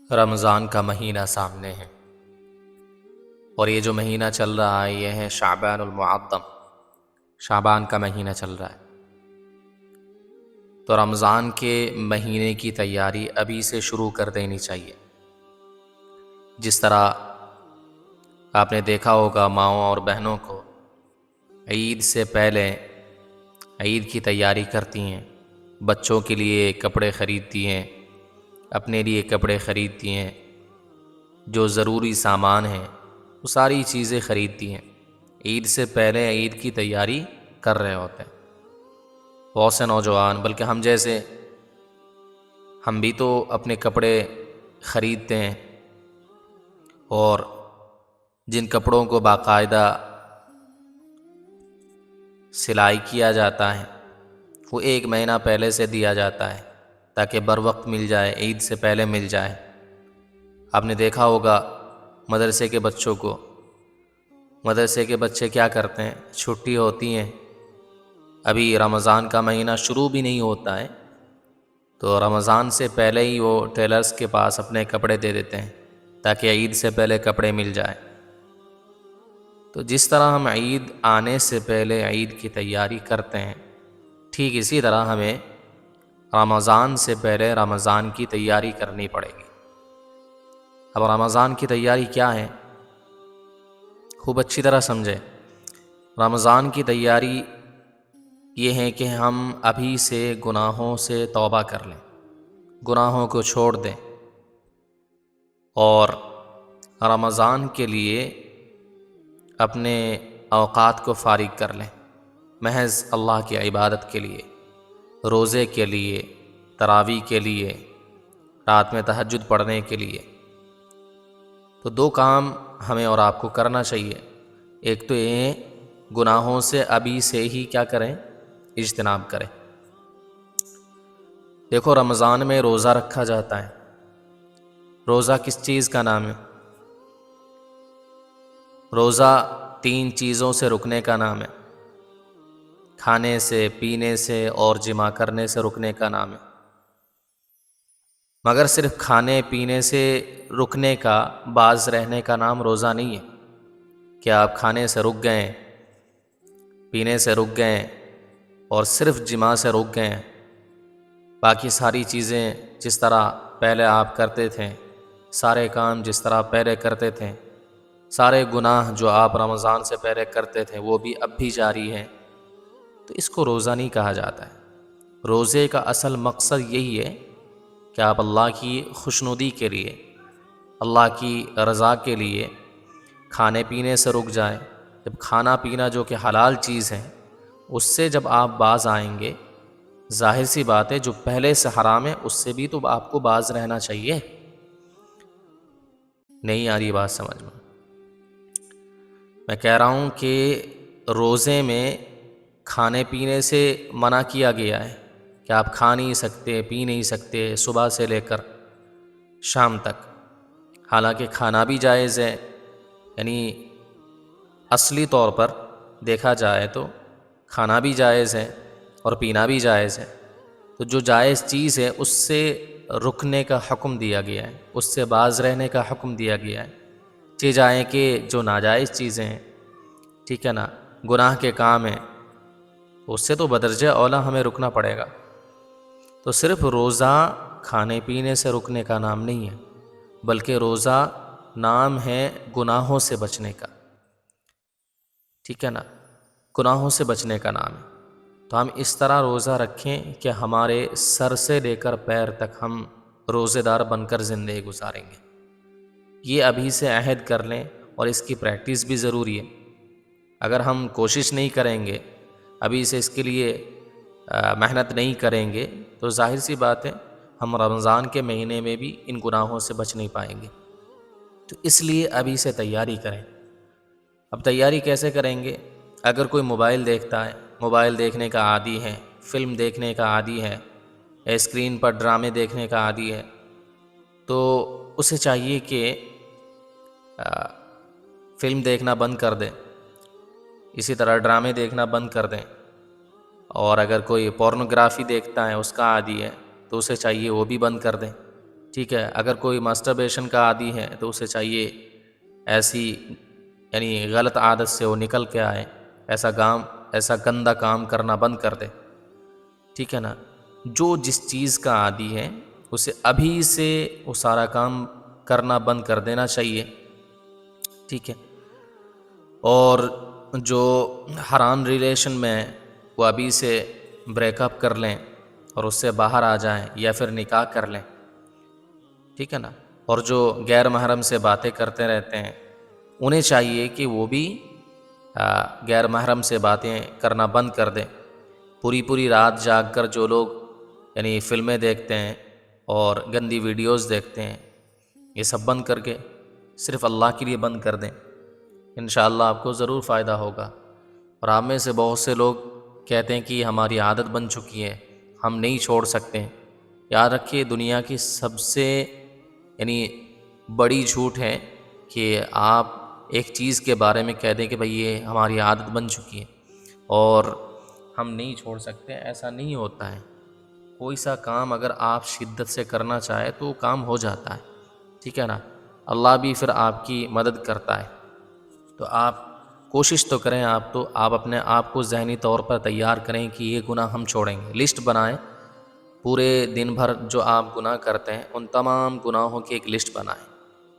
رمضان کا مہینہ سامنے ہے، اور یہ جو مہینہ چل رہا ہے یہ ہے شعبان المعظم، شعبان کا مہینہ چل رہا ہے۔ تو رمضان کے مہینے کی تیاری ابھی سے شروع کر دینی چاہیے۔ جس طرح آپ نے دیکھا ہوگا ماؤں اور بہنوں کو عید سے پہلے عید کی تیاری کرتی ہیں، بچوں کے لیے کپڑے خریدتی ہیں، اپنے لیے کپڑے خریدتی ہیں، جو ضروری سامان ہیں وہ ساری چیزیں خریدتی ہیں، عید سے پہلے عید کی تیاری کر رہے ہوتے ہیں۔ بہت سے نوجوان، بلکہ ہم جیسے، ہم بھی تو اپنے کپڑے خریدتے ہیں، اور جن کپڑوں کو باقاعدہ سلائی کیا جاتا ہے وہ 1 مہینہ پہلے سے دیا جاتا ہے تاکہ بر وقت مل جائے، عید سے پہلے مل جائے۔ آپ نے دیکھا ہوگا مدرسے کے بچوں کو، مدرسے کے بچے کیا کرتے ہیں، چھٹی ہوتی ہیں، ابھی رمضان کا مہینہ شروع بھی نہیں ہوتا ہے تو رمضان سے پہلے ہی وہ ٹیلرز کے پاس اپنے کپڑے دے دیتے ہیں تاکہ عید سے پہلے کپڑے مل جائیں۔ تو جس طرح ہم عید آنے سے پہلے عید کی تیاری کرتے ہیں، ٹھیک اسی طرح ہمیں رمضان سے پہلے رمضان کی تیاری کرنی پڑے گی۔ اب رمضان کی تیاری کیا ہے، خوب اچھی طرح سمجھیں۔ رمضان کی تیاری یہ ہے کہ ہم ابھی سے گناہوں سے توبہ کر لیں، گناہوں کو چھوڑ دیں، اور رمضان کے لیے اپنے اوقات کو فارغ کر لیں، محض اللہ کی عبادت کے لیے، روزے کے لیے، تراویح کے لیے، رات میں تہجد پڑھنے کے لیے۔ تو 2 کام ہمیں اور آپ کو کرنا چاہیے۔ ایک تو یہ گناہوں سے ابھی سے ہی کیا کریں، اجتناب کریں۔ دیکھو رمضان میں روزہ رکھا جاتا ہے، روزہ کس چیز کا نام ہے؟ روزہ 3 چیزوں سے رکنے کا نام ہے، کھانے سے، پینے سے اور جماع کرنے سے رکنے کا نام ہے۔ مگر صرف کھانے پینے سے رکنے کا، باز رہنے کا نام روزہ نہیں ہے کہ آپ کھانے سے رک گئے، پینے سے رک گئے اور صرف جماع سے رک گئے، باقی ساری چیزیں جس طرح پہلے آپ کرتے تھے، سارے کام جس طرح پہلے کرتے تھے، سارے گناہ جو آپ رمضان سے پہلے کرتے تھے وہ بھی اب بھی جاری ہیں، تو اس کو روزہ نہیں کہا جاتا ہے۔ روزے کا اصل مقصد یہی ہے کہ آپ اللہ کی خوشنودی کے لیے، اللہ کی رضا کے لیے کھانے پینے سے رک جائیں۔ جب کھانا پینا جو کہ حلال چیز ہے اس سے جب آپ باز آئیں گے، ظاہر سی بات ہے جو پہلے سے حرام ہے اس سے بھی تو آپ کو باز رہنا چاہیے۔ نہیں آ رہی بات سمجھ میں کہہ رہا ہوں کہ روزے میں کھانے پینے سے منع کیا گیا ہے کہ آپ کھا نہیں سکتے، پی نہیں سکتے صبح سے لے کر شام تک۔ حالانکہ کھانا بھی جائز ہے، یعنی اصلی طور پر دیکھا جائے تو کھانا بھی جائز ہے اور پینا بھی جائز ہے۔ تو جو جائز چیز ہے اس سے رکنے کا حکم دیا گیا ہے، اس سے باز رہنے کا حکم دیا گیا ہے۔ جائیں کہ جو ناجائز چیزیں ہیں، ٹھیک ہے نا، گناہ کے کام ہیں، اس سے تو بدرجہ اولا ہمیں رکنا پڑے گا۔ تو صرف روزہ کھانے پینے سے رکنے کا نام نہیں ہے، بلکہ روزہ نام ہے گناہوں سے بچنے کا، ٹھیک ہے نا، گناہوں سے بچنے کا نام ہے۔ تو ہم اس طرح روزہ رکھیں کہ ہمارے سر سے لے کر پیر تک ہم روزے دار بن کر زندگی گزاریں گے۔ یہ ابھی سے عہد کر لیں، اور اس کی پریکٹس بھی ضروری ہے۔ اگر ہم کوشش نہیں کریں گے، ابھی سے اس کے لیے محنت نہیں کریں گے، تو ظاہر سی بات ہے ہم رمضان کے مہینے میں بھی ان گناہوں سے بچ نہیں پائیں گے۔ تو اس لیے ابھی سے تیاری کریں۔ اب تیاری کیسے کریں گے؟ اگر کوئی موبائل دیکھتا ہے، موبائل دیکھنے کا عادی ہے، فلم دیکھنے کا عادی ہے، اسکرین پر ڈرامے دیکھنے کا عادی ہے، تو اسے چاہیے کہ فلم دیکھنا بند کر دیں، اسی طرح ڈرامے دیکھنا بند کر دیں۔ اور اگر کوئی پورنوگرافی دیکھتا ہے، اس کا عادی ہے، تو اسے چاہیے وہ بھی بند کر دیں، ٹھیک ہے، اگر کوئی ماسٹربیشن کا عادی ہے تو اسے چاہیے ایسی یعنی غلط عادت سے وہ نکل کے آئے، ایسا گندا کام کرنا بند کر دے، ٹھیک ہے نا۔ جو جس چیز کا عادی ہے اسے ابھی سے وہ سارا کام کرنا بند کر دینا چاہیے، ٹھیک ہے۔ اور جو حرام ریلیشن میں وہ ابھی سے بریک اپ کر لیں اور اس سے باہر آ جائیں یا پھر نکاح کر لیں، ٹھیک ہے نا۔ اور جو غیر محرم سے باتیں کرتے رہتے ہیں انہیں چاہیے کہ وہ بھی غیر محرم سے باتیں کرنا بند کر دیں۔ پوری رات جاگ کر جو لوگ یعنی فلمیں دیکھتے ہیں اور گندی ویڈیوز دیکھتے ہیں، یہ سب بند کر کے صرف اللہ کے لیے بند کر دیں، انشاءاللہ آپ کو ضرور فائدہ ہوگا۔ اور آپ میں سے بہت سے لوگ کہتے ہیں کہ یہ ہماری عادت بن چکی ہے، ہم نہیں چھوڑ سکتے۔ یاد رکھیے، دنیا کی سب سے یعنی بڑی جھوٹ ہے کہ آپ ایک چیز کے بارے میں کہہ دیں کہ بھئی یہ ہماری عادت بن چکی ہے اور ہم نہیں چھوڑ سکتے، ایسا نہیں ہوتا ہے۔ کوئی سا کام اگر آپ شدت سے کرنا چاہے تو وہ کام ہو جاتا ہے، ٹھیک ہے نا۔ اللہ بھی پھر آپ کی مدد کرتا ہے۔ تو آپ کوشش تو کریں، آپ اپنے آپ کو ذہنی طور پر تیار کریں کہ یہ گناہ ہم چھوڑیں گے۔ لسٹ بنائیں، پورے دن بھر جو آپ گناہ کرتے ہیں ان تمام گناہوں کی ایک لسٹ بنائیں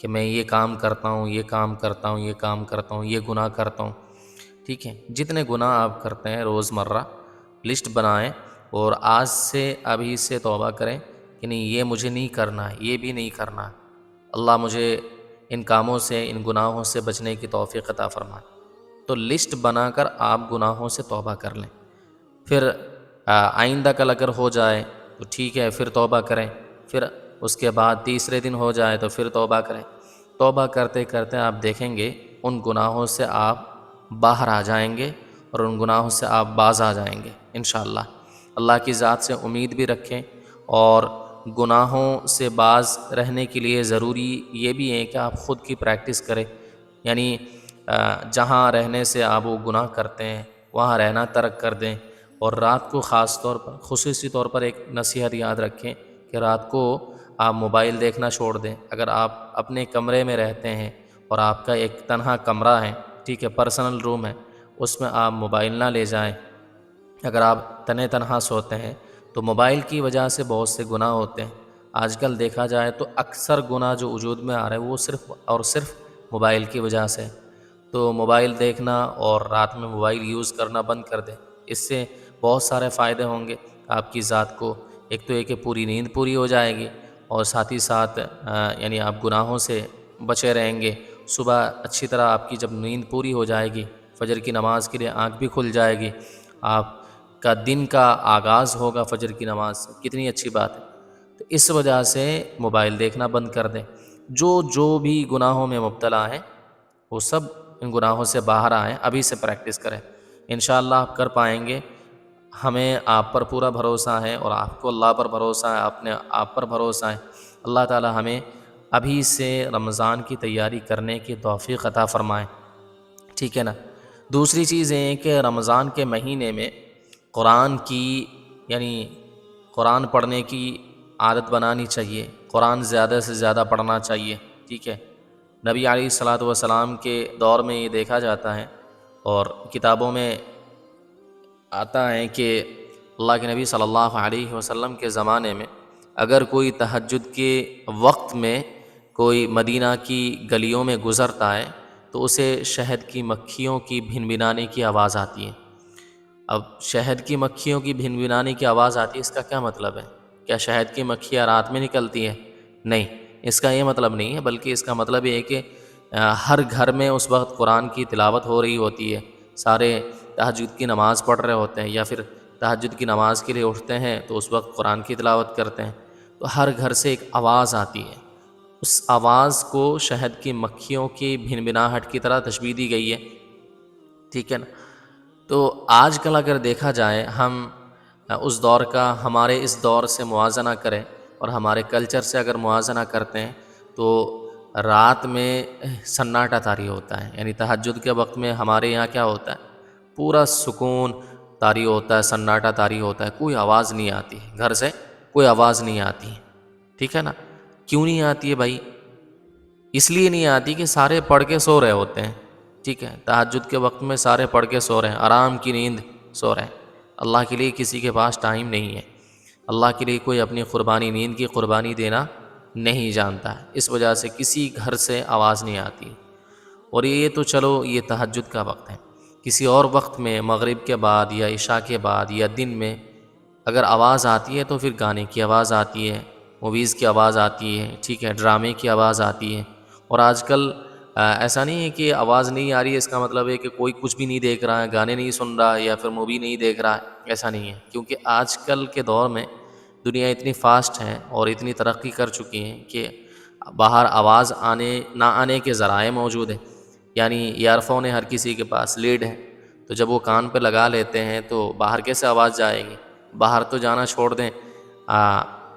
کہ میں یہ کام کرتا ہوں، یہ کام کرتا ہوں، یہ کام کرتا ہوں، یہ گناہ کرتا ہوں، ٹھیک ہے۔ جتنے گناہ آپ کرتے ہیں روزمرہ لسٹ بنائیں اور آج سے ابھی سے توبہ کریں کہ نہیں یہ مجھے نہیں کرنا ہے، یہ بھی نہیں کرنا۔ اللہ مجھے ان کاموں سے، ان گناہوں سے بچنے کی توفیق عطا فرمائے۔ تو لسٹ بنا کر آپ گناہوں سے توبہ کر لیں، پھر آئندہ کل اگر ہو جائے تو ٹھیک ہے، پھر توبہ کریں، پھر اس کے بعد تیسرے دن ہو جائے تو پھر توبہ کریں۔ توبہ کرتے کرتے آپ دیکھیں گے ان گناہوں سے آپ باہر آ جائیں گے اور ان گناہوں سے آپ باز آ جائیں گے انشاءاللہ۔ اللہ کی ذات سے امید بھی رکھیں، اور گناہوں سے باز رہنے کے لیے ضروری یہ بھی ہے کہ آپ خود کی پریکٹس کریں، یعنی جہاں رہنے سے آپ وہ گناہ کرتے ہیں وہاں رہنا ترک کر دیں۔ اور رات کو خصوصی طور پر ایک نصیحت یاد رکھیں کہ رات کو آپ موبائل دیکھنا چھوڑ دیں۔ اگر آپ اپنے کمرے میں رہتے ہیں اور آپ کا ایک تنہا کمرہ ہے، ٹھیک ہے، پرسنل روم ہے، اس میں آپ موبائل نہ لے جائیں۔ اگر آپ تنہا سوتے ہیں تو موبائل کی وجہ سے بہت سے گناہ ہوتے ہیں۔ آج کل دیکھا جائے تو اکثر گناہ جو وجود میں آ رہے ہیں وہ صرف اور صرف موبائل کی وجہ سے۔ تو موبائل دیکھنا اور رات میں موبائل یوز کرنا بند کر دیں، اس سے بہت سارے فائدے ہوں گے آپ کی ذات کو۔ ایک تو یہ کہ پوری نیند پوری ہو جائے گی، اور ساتھ ہی ساتھ یعنی آپ گناہوں سے بچے رہیں گے۔ صبح اچھی طرح آپ کی جب نیند پوری ہو جائے گی، فجر کی نماز کے لیے آنکھ بھی کھل جائے گی، آپ کا دن کا آغاز ہوگا فجر کی نماز سے، کتنی اچھی بات ہے۔ تو اس وجہ سے موبائل دیکھنا بند کر دیں۔ جو بھی گناہوں میں مبتلا ہیں وہ سب ان گناہوں سے باہر آئیں، ابھی سے پریکٹس کریں، انشاءاللہ آپ کر پائیں گے۔ ہمیں آپ پر پورا بھروسہ ہے اور آپ کو اللہ پر بھروسہ ہے، آپ پر بھروسہ ہے۔ اللہ تعالی ہمیں ابھی سے رمضان کی تیاری کرنے کی توفیق عطا فرمائے، ٹھیک ہے نا۔ دوسری چیز یہ ہے کہ رمضان کے مہینے میں قرآن پڑھنے کی عادت بنانی چاہیے، قرآن زیادہ سے زیادہ پڑھنا چاہیے، ٹھیک ہے۔ نبی علیہ الصلاۃ والسلام کے دور میں یہ دیکھا جاتا ہے اور کتابوں میں آتا ہے کہ اللہ کے نبی صلی اللہ علیہ وسلم کے زمانے میں اگر کوئی تہجد کے وقت میں کوئی مدینہ کی گلیوں میں گزرتا ہے تو اسے شہد کی مکھیوں کی بھنبھنانے کی آواز آتی ہے۔ اب شہد کی مکھیوں کی بھنبھنانے کی آواز آتی ہے، اس کا کیا مطلب ہے؟ کیا شہد کی مکھیاں رات میں نکلتی ہیں؟ نہیں، اس کا یہ مطلب نہیں ہے، بلکہ اس کا مطلب یہ ہے کہ ہر گھر میں اس وقت قرآن کی تلاوت ہو رہی ہوتی ہے، سارے تہجد کی نماز پڑھ رہے ہوتے ہیں، یا پھر تہجد کی نماز کے لیے اٹھتے ہیں تو اس وقت قرآن کی تلاوت کرتے ہیں، تو ہر گھر سے ایک آواز آتی ہے، اس آواز کو شہد کی مکھیوں کی بھنبھناہٹ کی طرح تشبیہ دی گئی ہے، ٹھیک ہے نا۔ تو آج کل اگر دیکھا جائے، ہم اس دور کا ہمارے اس دور سے موازنہ کریں اور ہمارے کلچر سے اگر موازنہ کرتے ہیں تو رات میں سناٹا طاری ہوتا ہے، یعنی تہجد کے وقت میں ہمارے یہاں کیا ہوتا ہے، پورا سکون طاری ہوتا ہے، سناٹا طاری ہوتا ہے، کوئی آواز نہیں آتی، گھر سے کوئی آواز نہیں آتی، ٹھیک ہے نا۔ کیوں نہیں آتی ہے بھائی؟ اس لیے نہیں آتی کہ سارے پڑھ کے سو رہے ہوتے ہیں، ٹھیک ہے، تہجد کے وقت میں سارے پڑھ کے سو رہے ہیں، آرام کی نیند سو رہے ہیں۔ اللہ کے لیے کسی کے پاس ٹائم نہیں ہے، اللہ کے لیے کوئی اپنی قربانی، نیند کی قربانی دینا نہیں جانتا ہے، اس وجہ سے کسی گھر سے آواز نہیں آتی۔ اور یہ تو چلو یہ تہجد کا وقت ہے، کسی اور وقت میں مغرب کے بعد یا عشاء کے بعد یا دن میں اگر آواز آتی ہے تو پھر گانے کی آواز آتی ہے، موویز کی آواز آتی ہے، ٹھیک ہے، ڈرامے کی آواز آتی ہے۔ اور آج کل ایسا نہیں ہے کہ آواز نہیں آ رہی ہے اس کا مطلب ہے کہ کوئی کچھ بھی نہیں دیکھ رہا ہے، گانے نہیں سن رہا ہے یا پھر مووی نہیں دیکھ رہا ہے، ایسا نہیں ہے، کیونکہ آج کل کے دور میں دنیا اتنی فاسٹ ہے اور اتنی ترقی کر چکی ہے کہ باہر آواز نہ آنے کے ذرائع موجود ہیں، یعنی ایئر فون ہے ہر کسی کے پاس، لیڈ ہے، تو جب وہ کان پہ لگا لیتے ہیں تو باہر کیسے آواز جائے گی؟ باہر تو جانا چھوڑ دیں،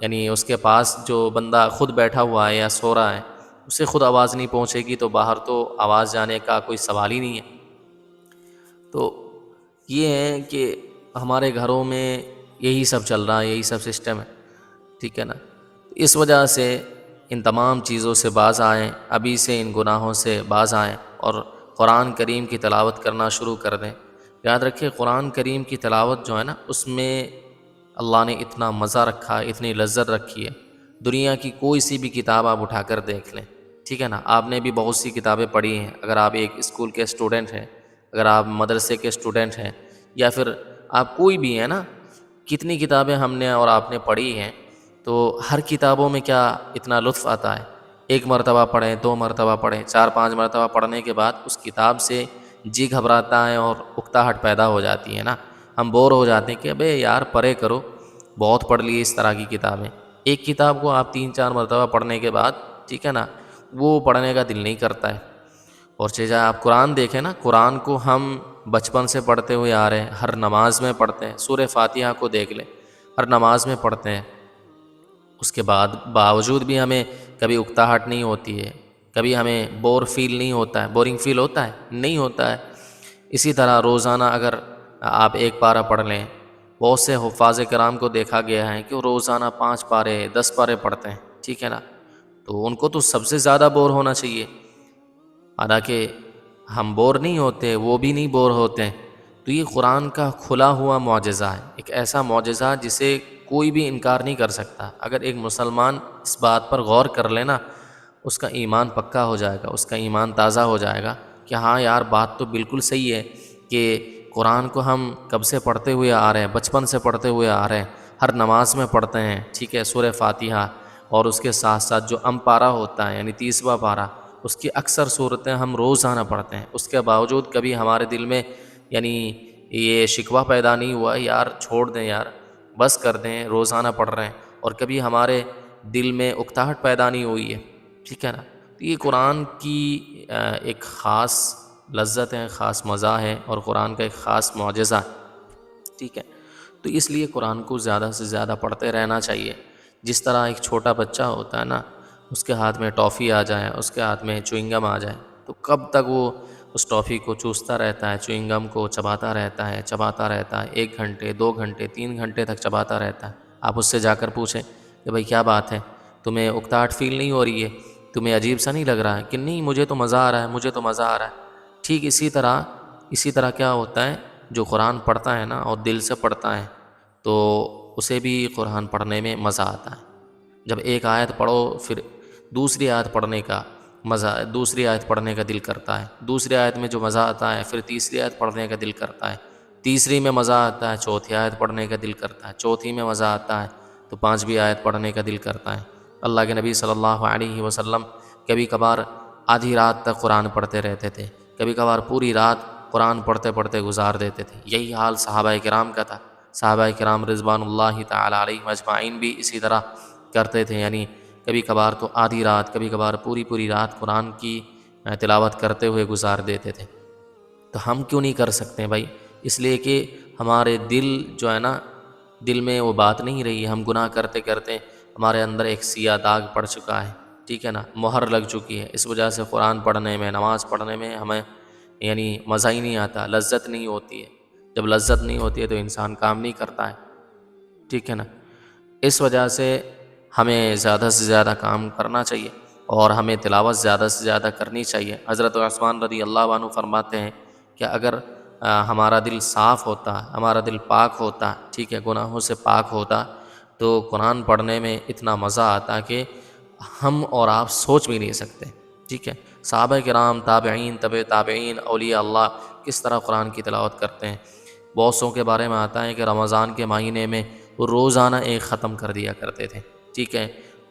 یعنی اس کے پاس جو بندہ خود بیٹھا ہوا ہے یا سو رہا ہے اسے خود آواز نہیں پہنچے گی تو باہر تو آواز جانے کا کوئی سوال ہی نہیں ہے۔ تو یہ ہے کہ ہمارے گھروں میں یہی سب چل رہا ہے، یہی سب سسٹم ہے، ٹھیک ہے نا۔ اس وجہ سے ان تمام چیزوں سے باز آئیں، ابھی سے ان گناہوں سے باز آئیں اور قرآن کریم کی تلاوت کرنا شروع کر دیں۔ یاد رکھیں قرآن کریم کی تلاوت جو ہے نا اس میں اللہ نے اتنا مزہ رکھا ہے، اتنی لذت رکھی ہے، دنیا کی کوئی سی بھی کتاب آپ اٹھا کر دیکھ لیں، ٹھیک ہے نا۔ آپ نے بھی بہت سی کتابیں پڑھی ہیں، اگر آپ ایک اسکول کے اسٹوڈنٹ ہیں، اگر آپ مدرسے کے اسٹوڈنٹ ہیں یا پھر آپ کوئی بھی ہیں نا، کتنی کتابیں ہم نے اور آپ نے پڑھی ہیں، تو ہر کتابوں میں کیا اتنا لطف آتا ہے، ایک مرتبہ پڑھیں، دو مرتبہ پڑھیں، چار پانچ مرتبہ پڑھنے کے بعد اس کتاب سے جی گھبراتا ہے اور اکتاہٹ پیدا ہو جاتی ہے نا، ہم بور ہو جاتے ہیں کہ ابے یار پڑھے کرو، بہت پڑھ لی اس طرح کی کتابیں۔ ایک کتاب کو آپ تین چار مرتبہ پڑھنے کے بعد، ٹھیک ہے نا، وہ پڑھنے کا دل نہیں کرتا ہے۔ اور چاہے آپ قرآن دیکھیں نا، قرآن کو ہم بچپن سے پڑھتے ہوئے آ رہے ہیں، ہر نماز میں پڑھتے ہیں، سورہ فاتحہ کو دیکھ لیں، ہر نماز میں پڑھتے ہیں، اس کے باوجود بھی ہمیں کبھی اکتاہٹ نہیں ہوتی ہے، کبھی ہمیں بور فیل نہیں ہوتا ہے، بورنگ فیل ہوتا ہے نہیں ہوتا ہے۔ اسی طرح روزانہ اگر آپ ایک پارہ پڑھ لیں، بہت سے حفاظ کرام کو دیکھا گیا ہے کہ وہ روزانہ 5 پارے 10 پارے پڑھتے ہیں، ٹھیک ہے نا، تو ان کو تو سب سے زیادہ بور ہونا چاہیے، حالانکہ ہم بور نہیں ہوتے، وہ بھی نہیں بور ہوتے ہیں۔ تو یہ قرآن کا کھلا ہوا معجزہ ہے، ایک ایسا معجزہ جسے کوئی بھی انکار نہیں کر سکتا۔ اگر ایک مسلمان اس بات پر غور کر لینا، اس کا ایمان پکا ہو جائے گا، اس کا ایمان تازہ ہو جائے گا کہ ہاں یار بات تو بالکل صحیح ہے کہ قرآن کو ہم کب سے پڑھتے ہوئے آ رہے ہیں، بچپن سے پڑھتے ہوئے آ رہے ہیں، ہر نماز میں پڑھتے ہیں، ٹھیک ہے، سورہ فاتحہ اور اس کے ساتھ ساتھ جو پارہ ہوتا ہے یعنی 30واں پارہ، اس کی اکثر صورتیں ہم روزانہ پڑھتے ہیں، اس کے باوجود کبھی ہمارے دل میں یعنی یہ شکوہ پیدا نہیں ہوا یار چھوڑ دیں یار، بس کر دیں، روزانہ پڑھ رہے ہیں، اور کبھی ہمارے دل میں اکتاہٹ پیدا نہیں ہوئی ہے، ٹھیک ہے نا۔ تو یہ قرآن کی ایک خاص لذت ہے، خاص مزہ ہے، اور قرآن کا ایک خاص معجزہ ہے، ٹھیک ہے۔ تو اس لیے قرآن کو زیادہ سے زیادہ پڑھتے رہنا چاہیے۔ جس طرح ایک چھوٹا بچہ ہوتا ہے نا، اس کے ہاتھ میں ٹافی آ جائے، اس کے ہاتھ میں چوئنگم آ جائے، تو کب تک وہ اس ٹافی کو چوستا رہتا ہے، چوئنگم کو چباتا رہتا ہے، چباتا رہتا ہے، 1 گھنٹے 2 گھنٹے 3 گھنٹے تک چباتا رہتا ہے۔ آپ اس سے جا کر پوچھیں کہ بھائی کیا بات ہے، تمہیں اکتاہٹ فیل نہیں ہو رہی ہے، تمہیں عجیب سا نہیں لگ رہا ہے؟ کہ نہیں مجھے تو مزہ آ رہا ہے، مجھے تو مزہ آ رہا ہے۔ ٹھیک اسی طرح کیا ہوتا ہے، جو قرآن پڑھتا ہے نا اور دل سے پڑھتا ہے تو اسے بھی قرآن پڑھنے میں مزہ آتا ہے۔ جب ایک آیت پڑھو پھر دوسری آیت پڑھنے کا مزہ، دوسری آیت پڑھنے کا دل کرتا ہے، دوسری آیت میں جو مزہ آتا ہے پھر تیسری آیت پڑھنے کا دل کرتا ہے، تیسری میں مزہ آتا ہے چوتھی آیت پڑھنے کا دل کرتا ہے، چوتھی میں مزہ آتا ہے تو 5ویں آیت پڑھنے کا دل کرتا ہے۔ اللہ کے نبی صلی اللہ علیہ وسلم کبھی کبھار آدھی رات تک قرآن پڑھتے رہتے تھے، کبھی کبھار پوری رات قرآن پڑھتے پڑھتے گزار دیتے تھے۔ یہی حال صحابہ کرام کا تھا، صحابہ کرام رضوان اللہ تعالی علیہم اجمعین بھی اسی طرح کرتے تھے، یعنی کبھی کبھار تو آدھی رات، کبھی کبھار پوری رات قرآن کی تلاوت کرتے ہوئے گزار دیتے تھے۔ تو ہم کیوں نہیں کر سکتے بھائی؟ اس لیے کہ ہمارے دل جو ہے نا، دل میں وہ بات نہیں رہی، ہم گناہ کرتے کرتے ہمارے اندر ایک سیاہ داغ پڑ چکا ہے، ٹھیک ہے نا، مہر لگ چکی ہے۔ اس وجہ سے قرآن پڑھنے میں، نماز پڑھنے میں ہمیں یعنی مزہ ہی نہیں آتا، لذت نہیں ہوتی ہے۔ جب لذت نہیں ہوتی ہے تو انسان کام نہیں کرتا ہے، ٹھیک ہے نا۔ اس وجہ سے ہمیں زیادہ سے زیادہ کام کرنا چاہیے اور ہمیں تلاوت زیادہ سے زیادہ کرنی چاہیے۔ حضرت عثمان رضی اللہ عنہ فرماتے ہیں کہ اگر ہمارا دل صاف ہوتا، ہمارا دل پاک ہوتا، ٹھیک ہے، گناہوں سے پاک ہوتا، تو قرآن پڑھنے میں اتنا مزہ آتا کہ ہم اور آپ سوچ بھی نہیں سکتے، ٹھیک ہے۔ صحابہ کرام، تابعین، طبع تابعین، اولیاء اللہ کس طرح قرآن کی تلاوت کرتے ہیں۔ بہت سو کے بارے میں آتا ہے کہ رمضان کے مہینے میں وہ روزانہ ایک ختم کر دیا کرتے تھے، ٹھیک ہے۔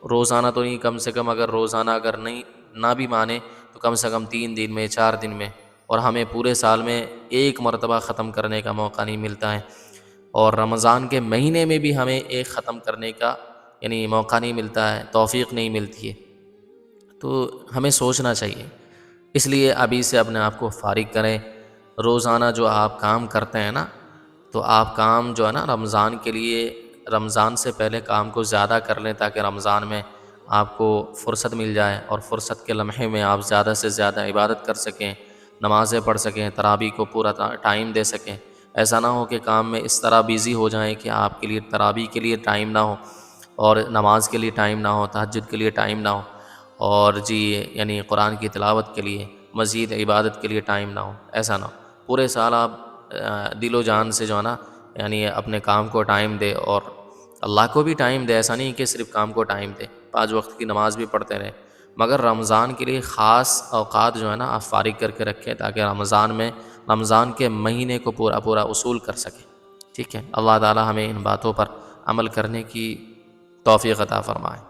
روزانہ تو نہیں، کم سے کم اگر روزانہ اگر نہیں نہ بھی مانے تو کم سے کم 3 دن میں، 4 دن میں، اور ہمیں پورے سال میں ایک مرتبہ ختم کرنے کا موقع نہیں ملتا ہے، اور رمضان کے مہینے میں بھی ہمیں ایک ختم کرنے کا یعنی موقع نہیں ملتا ہے، توفیق نہیں ملتی ہے۔ تو ہمیں سوچنا چاہیے، اس لیے ابھی سے اپنے آپ کو فارغ کریں۔ روزانہ جو آپ کام کرتے ہیں نا، تو آپ کام جو ہے نا رمضان کے لیے، رمضان سے پہلے کام کو زیادہ کر لیں تاکہ رمضان میں آپ کو فرصت مل جائے، اور فرصت کے لمحے میں آپ زیادہ سے زیادہ عبادت کر سکیں، نمازیں پڑھ سکیں، تراویح کو پورا ٹائم دے سکیں۔ ایسا نہ ہو کہ کام میں اس طرح بیزی ہو جائیں کہ آپ کے لیے تراویح کے لیے ٹائم نہ ہو، اور نماز کے لیے ٹائم نہ ہو، تہجد کے لیے ٹائم نہ ہو، اور یعنی قرآن کی تلاوت کے لیے، مزید عبادت کے لیے ٹائم نہ ہو۔ ایسا نہ ہو، پورے سال آپ دل و جان سے جو ہے نا یعنی اپنے کام کو ٹائم دے، اور اللہ کو بھی ٹائم دے۔ ایسا نہیں کہ صرف کام کو ٹائم دے، 5 وقت کی نماز بھی پڑھتے رہیں، مگر رمضان کے لیے خاص اوقات جو ہے نا آپ فارغ کر کے رکھیں تاکہ رمضان کے مہینے کو پورا پورا وصول کر سکیں، ٹھیک ہے۔ اللہ تعالی ہمیں ان باتوں پر عمل کرنے کی توفیق عطا فرمائے۔